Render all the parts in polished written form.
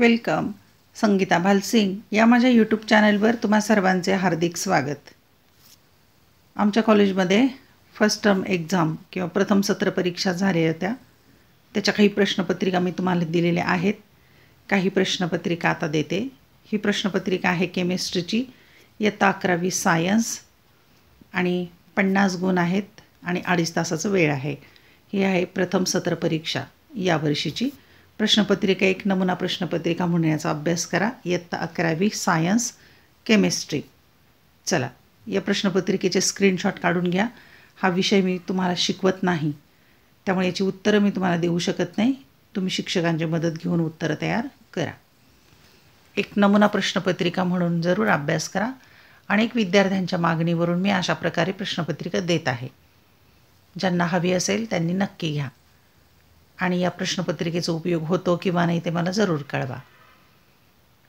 Welcome. Sangeeta Bhalsingh या माझ्या YouTube चॅनलवर तुम्हा सर्वांचे हार्दिक स्वागत. आमच्या कॉलेजमध्ये फर्स्ट टर्म एक्झाम किंवा प्रथम सत्र परीक्षा झाल्या होत्या. त्याच्या काही प्रश्नपत्रिका मी तुम्हाला दिलेल्या आहेत. काही प्रश्नपत्रिका आता देते. ही प्रश्नपत्रिका आहे केमिस्ट्रीची, इयत्ता 11वी सायन्स, आणि 50 गुण आहेत आणि 2.5 तासाचा वेळ आहे. ही आहे प्रथम सत्र परीक्षा या वर्षीची प्रश्नपत्रिका. एक नमुना प्रश्नपत्रिका म्हणून याचा अभ्यास करा. इयत्ता 11वी सायन्स केमिस्ट्री. चला, या प्रश्नपत्रिकेचे स्क्रीनशॉट काढून घ्या. हा विषय मी तुम्हाला शिकवत नाही, त्यामुळे याची उत्तरं मी तुम्हाला देऊ शकत नाही. तुम्ही शिक्षकांची मदत घेऊन उत्तरं तयार करा. एक नमुना प्रश्नपत्रिका म्हणून जरूर अभ्यास करा. अनेक विद्यार्थ्यांच्या मागणीवरून मी अशा प्रकारे प्रश्नपत्रिका देत आहे. ज्यांना हवी असेल त्यांनी नक्की घ्या आणि या प्रश्नपत्रिकेचा उपयोग होतो किंवा नाही ते मला जरूर कळवा.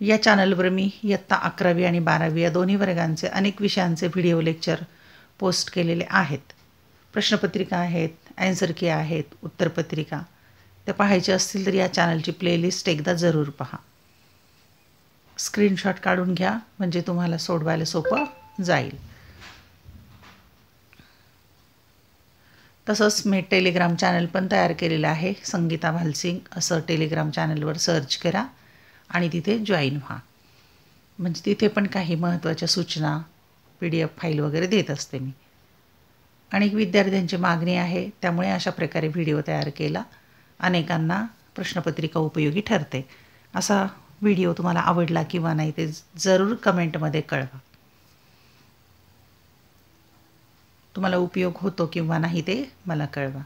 या चॅनलवर मी इयत्ता 11वी आणि 12वी या दोन्ही वर्गांचे अनेक विषयांचे व्हिडिओ लेक्चर पोस्ट केलेले आहेत. प्रश्नपत्रिका आहेत, ॲन्सर की आहेत, उत्तरपत्रिका. ते पाहायचे असतील तर या चॅनलची प्लेलिस्ट एकदा जरूर पहा. स्क्रीनशॉट काढून घ्या म्हणजे तुम्हाला सोडवायला सोपं जाईल. तसंच मी टेलिग्राम चॅनल पण तयार केलेलं आहे. संगीता भालसिंग असं टेलिग्राम चॅनलवर सर्च करा आणि तिथे जॉईन व्हा. म्हणजे तिथे पण काही महत्त्वाच्या सूचना, PDF फाईल वगैरे देत असते मी. अनेक विद्यार्थ्यांची मागणी आहे, त्यामुळे अशा प्रकारे व्हिडिओ तयार केला. अनेकांना प्रश्नपत्रिका उपयोगी ठरते. असा व्हिडिओ तुम्हाला आवडला किंवा नाही ते जरूर कमेंटमध्ये कळवा. तुम्हाला उपयोग होतो किंवा नाही ते मला कळवा.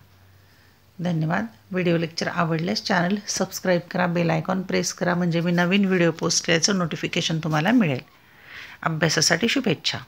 धन्यवाद. व्हिडिओ लेक्चर आवडल्यास चॅनल सबस्क्राईब करा, बेल आयकॉन प्रेस करा म्हणजे मी नवीन व्हिडिओ पोस्ट केल्याचं नोटिफिकेशन तुम्हाला मिळेल. अभ्यासासाठी शुभेच्छा.